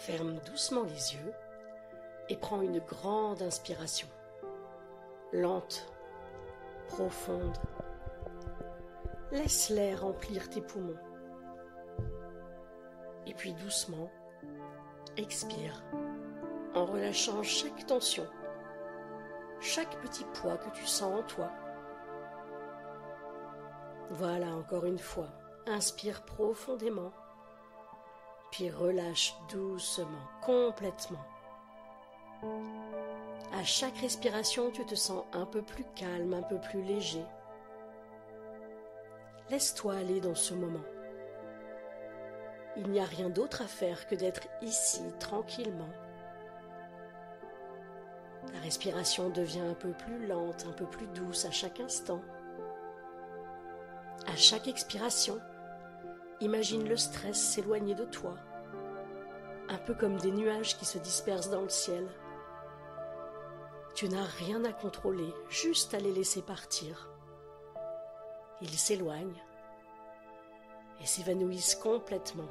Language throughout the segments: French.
Ferme doucement les yeux et prends une grande inspiration. Lente, profonde. Laisse l'air remplir tes poumons. Et puis doucement, expire en relâchant chaque tension, chaque petit poids que tu sens en toi. Voilà, encore une fois, inspire profondément, puis relâche doucement, complètement. À chaque respiration, tu te sens un peu plus calme, un peu plus léger. Laisse-toi aller dans ce moment. Il n'y a rien d'autre à faire que d'être ici, tranquillement. Ta respiration devient un peu plus lente, un peu plus douce à chaque instant. À chaque expiration, imagine le stress s'éloigner de toi, un peu comme des nuages qui se dispersent dans le ciel. Tu n'as rien à contrôler, juste à les laisser partir. Ils s'éloignent et s'évanouissent complètement.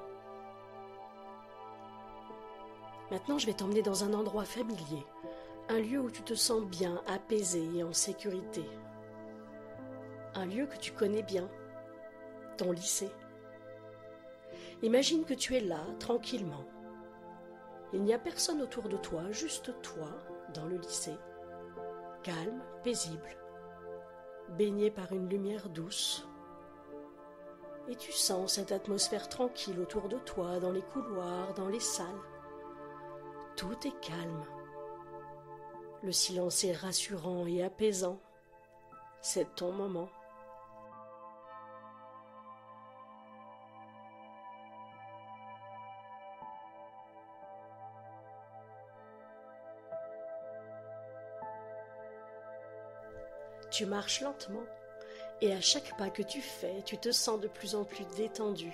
Maintenant, je vais t'emmener dans un endroit familier, un lieu où tu te sens bien, apaisé et en sécurité. Un lieu que tu connais bien, ton lycée. Imagine que tu es là, tranquillement. Il n'y a personne autour de toi, juste toi, dans le lycée. Calme, paisible, baigné par une lumière douce. Et tu sens cette atmosphère tranquille autour de toi, dans les couloirs, dans les salles. Tout est calme. Le silence est rassurant et apaisant. C'est ton moment. Tu marches lentement et à chaque pas que tu fais, tu te sens de plus en plus détendu.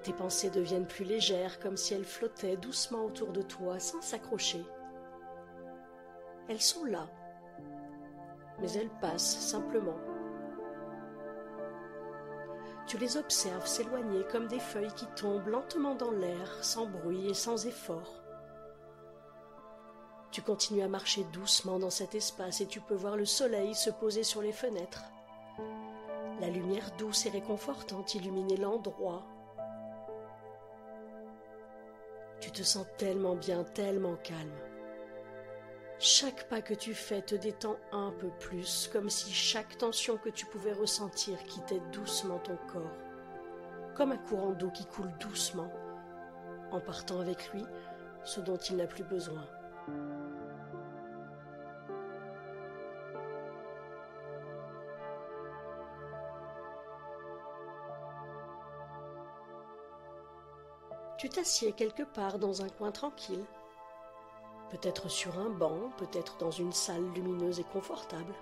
Tes pensées deviennent plus légères, comme si elles flottaient doucement autour de toi sans s'accrocher. Elles sont là, mais elles passent simplement. Tu les observes s'éloigner comme des feuilles qui tombent lentement dans l'air, sans bruit et sans effort. Tu continues à marcher doucement dans cet espace et tu peux voir le soleil se poser sur les fenêtres. La lumière douce et réconfortante illuminait l'endroit. Tu te sens tellement bien, tellement calme. Chaque pas que tu fais te détend un peu plus, comme si chaque tension que tu pouvais ressentir quittait doucement ton corps, comme un courant d'eau qui coule doucement, en partant avec lui ce dont il n'a plus besoin. Tu t'assieds quelque part dans un coin tranquille, peut-être sur un banc, peut-être dans une salle lumineuse et confortable.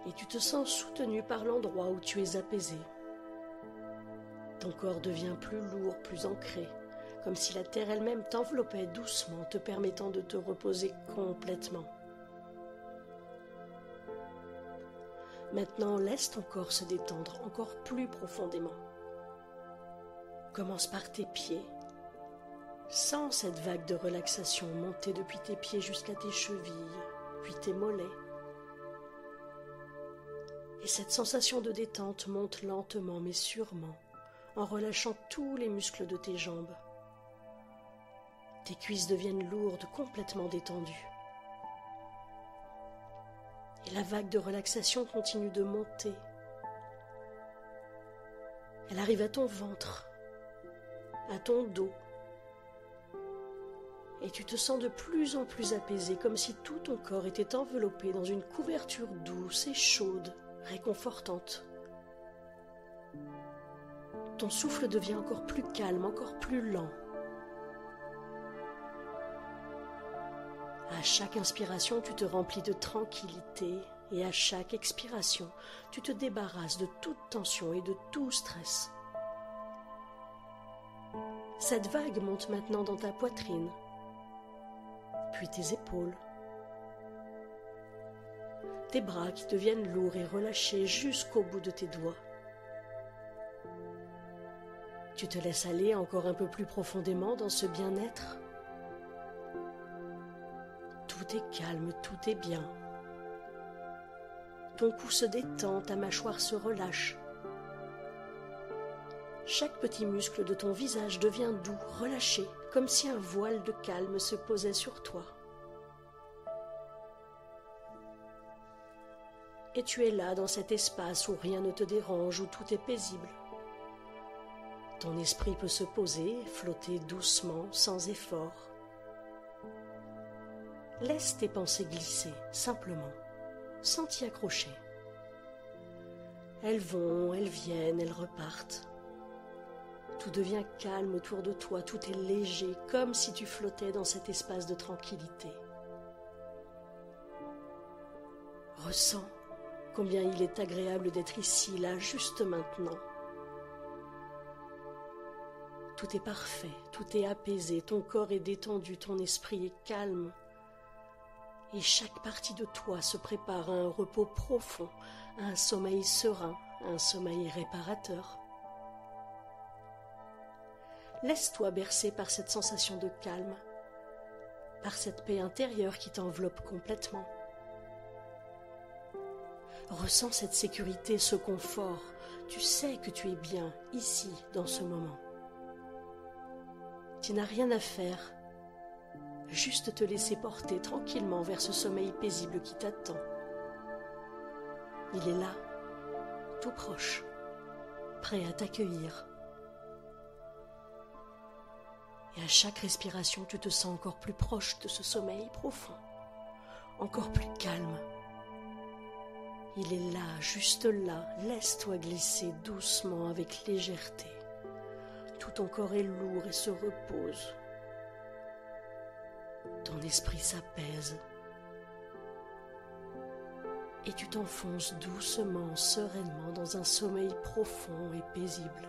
Et tu te sens soutenu par l'endroit où tu es apaisé. Ton corps devient plus lourd, plus ancré, comme si la terre elle-même t'enveloppait doucement, te permettant de te reposer complètement. Maintenant, laisse ton corps se détendre encore plus profondément. Commence par tes pieds. Sens cette vague de relaxation monter depuis tes pieds jusqu'à tes chevilles, puis tes mollets. Et cette sensation de détente monte lentement mais sûrement, en relâchant tous les muscles de tes jambes. Tes cuisses deviennent lourdes, complètement détendues. Et la vague de relaxation continue de monter. Elle arrive à ton ventre, à ton dos, et tu te sens de plus en plus apaisé, comme si tout ton corps était enveloppé dans une couverture douce et chaude, réconfortante. Ton souffle devient encore plus calme, encore plus lent. À chaque inspiration, tu te remplis de tranquillité, et à chaque expiration, tu te débarrasses de toute tension et de tout stress. Cette vague monte maintenant dans ta poitrine, puis tes épaules, tes bras qui deviennent lourds et relâchés jusqu'au bout de tes doigts. Tu te laisses aller encore un peu plus profondément dans ce bien-être. Tout est calme, tout est bien. Ton cou se détend, ta mâchoire se relâche. Chaque petit muscle de ton visage devient doux, relâché, comme si un voile de calme se posait sur toi. Et tu es là dans cet espace où rien ne te dérange, où tout est paisible. Ton esprit peut se poser, flotter doucement, sans effort. Laisse tes pensées glisser, simplement, sans t'y accrocher. Elles vont, elles viennent, elles repartent. Tout devient calme autour de toi, tout est léger, comme si tu flottais dans cet espace de tranquillité. Ressens combien il est agréable d'être ici, là, juste maintenant. Tout est parfait, tout est apaisé, ton corps est détendu, ton esprit est calme. Et chaque partie de toi se prépare à un repos profond, à un sommeil serein, à un sommeil réparateur. Laisse-toi bercer par cette sensation de calme, par cette paix intérieure qui t'enveloppe complètement. Ressens cette sécurité, ce confort. Tu sais que tu es bien ici, dans ce moment. Tu n'as rien à faire, juste te laisser porter tranquillement vers ce sommeil paisible qui t'attend. Il est là, tout proche, prêt à t'accueillir. Et à chaque respiration, tu te sens encore plus proche de ce sommeil profond, encore plus calme. Il est là, juste là, laisse-toi glisser doucement avec légèreté. Tout ton corps est lourd et se repose. Ton esprit s'apaise. Et tu t'enfonces doucement, sereinement dans un sommeil profond et paisible.